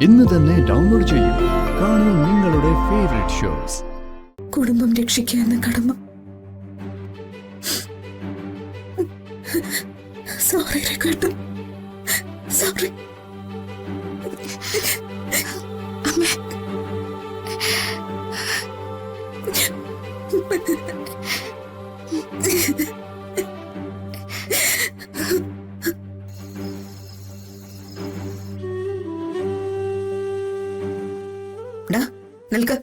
ഇന്ന് തന്നെ ഡൗൺലോഡ് ചെയ്യൂ. കാണൂ നിങ്ങളുടെ ഫേവറേറ്റ് ഷോസ്. കുടുംബം രക്ഷിക്കുക എന്ന കടമ. സോറി രഘുവേട്ടൻ, സോറി. അമ്മേ, നിൽക്ക.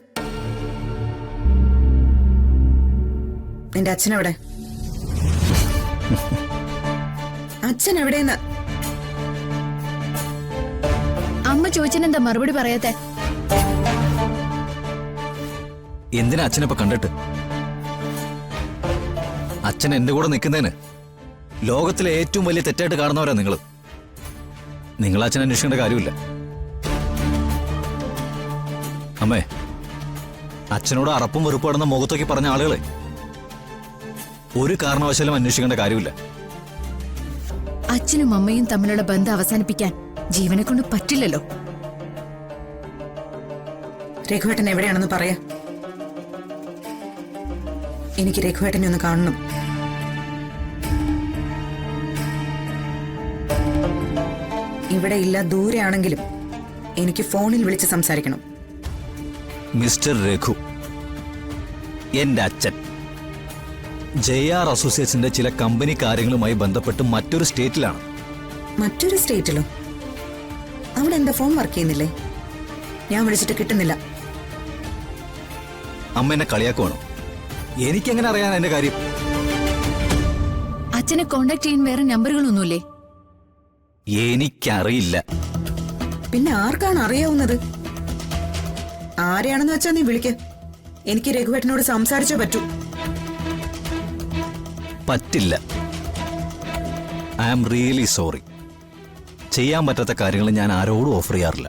നിന്റെ അച്ഛനെവിടെ? അച്ഛൻ എവിടെയെന്ന് അമ്മ ചോദിച്ചെന്താ മറുപടി പറയാത്തെ? എന്തിനാ അച്ഛനിപ്പോ കണ്ടിട്ട്? അച്ഛൻ എന്റെ കൂടെ നിൽക്കുന്നതിന് ലോകത്തിലെ ഏറ്റവും വലിയ തെറ്റായിട്ട് കാണുന്നവരാ നിങ്ങൾ. നിങ്ങൾ അച്ഛൻ അന്വേഷിക്കേണ്ട കാര്യമില്ല. അമ്മേ, അച്ഛനോട് അറപ്പും വെറുപ്പാടുന്ന മുഖത്തേക്ക് പറഞ്ഞ ആളുകളെ ഒരു കാരണവശാലും അന്വേഷിക്കേണ്ട കാര്യമില്ല. അച്ഛനും അമ്മയും തമ്മിലുള്ള ബന്ധം അവസാനിപ്പിക്കാൻ ജീവനെ കൊണ്ട് പറ്റില്ലല്ലോ. രഘുവേട്ടൻ എവിടെയാണെന്ന് പറയാ. എനിക്ക് രഘുവേട്ടനെ ഒന്ന് കാണണം. ഇവിടെ ഇല്ല, ദൂരെയാണെങ്കിലും എനിക്ക് ഫോണിൽ വിളിച്ച് സംസാരിക്കണം. മിസ്റ്റർ രഘു, എന്റെ അച്ഛൻ JR അസോസിയേറ്റ്സിന്റെ ചില കമ്പനി കാര്യങ്ങളുമായി ബന്ധപ്പെട്ട് മറ്റൊരു സ്റ്റേറ്റിലാണ്. മറ്റൊരു സ്റ്റേറ്റിലോ? അവിടെ എന്താ ഫോൺ വർക്ക് ചെയ്യുന്നില്ലേ? ഞാൻ വിളിച്ചിട്ട് കിട്ടുന്നില്ല. അമ്മ എന്നെ കളിയാക്കുവാണോ? എനിക്കെങ്ങനെ അറിയാൻ എന്റെ കാര്യം? അച്ഛനെ കോണ്ടാക്ട് ചെയ്യാൻ വേറെ നമ്പറുകളൊന്നുമില്ലേ? എനിക്കറിയില്ല. പിന്നെ ആർക്കാണ് അറിയാവുന്നത്? ആരെയാണെന്ന് വെച്ചാ നീ വിളിക്ക്. എനിക്ക് രഘുവേട്ടനോട് സംസാരിച്ചേ പറ്റൂ. പറ്റില്ല. I am really sorry. ചെയ്യാൻ പറ്റാത്ത കാര്യങ്ങൾ ഞാൻ ആരോടും ഓഫർ ചെയ്യാറില്ല.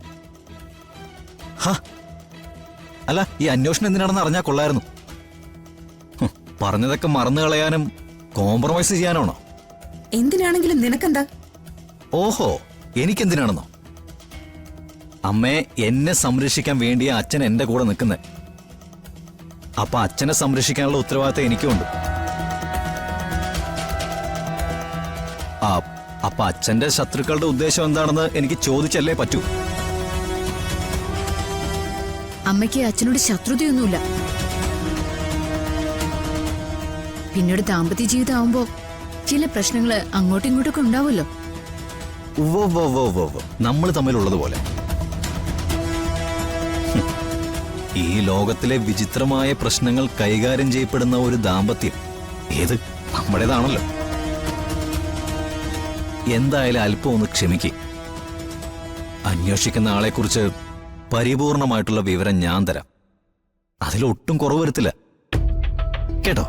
അല്ല, ഈ അന്വേഷണം എന്തിനാണെന്ന് അറിഞ്ഞാൽ കൊള്ളായിരുന്നു. പറഞ്ഞതൊക്കെ മറന്നു കളയാനും കോംപ്രമൈസ് ചെയ്യാനാണോ? എന്തിനാണെങ്കിലും നിനക്കെന്താ? ഓഹോ, എനിക്കെന്തിനാണെന്നോ? അമ്മയെ എന്നെ സംരക്ഷിക്കാൻ വേണ്ടിയ അച്ഛൻ എന്റെ കൂടെ നിൽക്കുന്നത്. അപ്പൊ അച്ഛനെ സംരക്ഷിക്കാനുള്ള ഉത്തരവാദിത്തം എനിക്കുണ്ട്. അപ്പൊ അച്ഛന്റെ ശത്രുക്കളുടെ ഉദ്ദേശം എന്താണെന്ന് എനിക്ക് ചോദിച്ചല്ലേ പറ്റൂ. അമ്മയ്ക്ക് അച്ഛനോട് ശത്രുതയൊന്നുമില്ല. പിന്നീട് ദാമ്പത്യ ജീവിതം ആവുമ്പോ ചില പ്രശ്നങ്ങള് അങ്ങോട്ടും ഇങ്ങോട്ടൊക്കെ ഉണ്ടാവുമല്ലോ. നമ്മൾ തമ്മിലുള്ളതുപോലെ. ഈ ലോകത്തിലെ വിചിത്രമായ പ്രശ്നങ്ങൾ കൈകാര്യം ചെയ്യപ്പെടുന്ന ഒരു ദാമ്പത്യം ഏത് നമ്മുടേതാണല്ലോ. എന്തായാലും അല്പം ഒന്ന് ക്ഷമിക്ക്. അന്വേഷിക്കുന്ന ആളെക്കുറിച്ച് പരിപൂർണമായിട്ടുള്ള വിവരം ഞാൻ തരാം. അതിലൊട്ടും കുറവ് വരുത്തില്ല കേട്ടോ.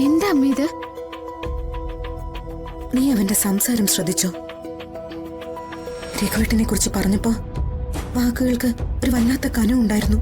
എന്താ അമ്മ ഇത്? നീ അവന്റെ സംസാരം ശ്രദ്ധിച്ചോ? രഘുവേട്ടനെ കുറിച്ച് പറഞ്ഞപ്പോ വാക്കുകൾക്ക് ഒരു വല്ലാത്ത കനമുണ്ടായിരുന്നു.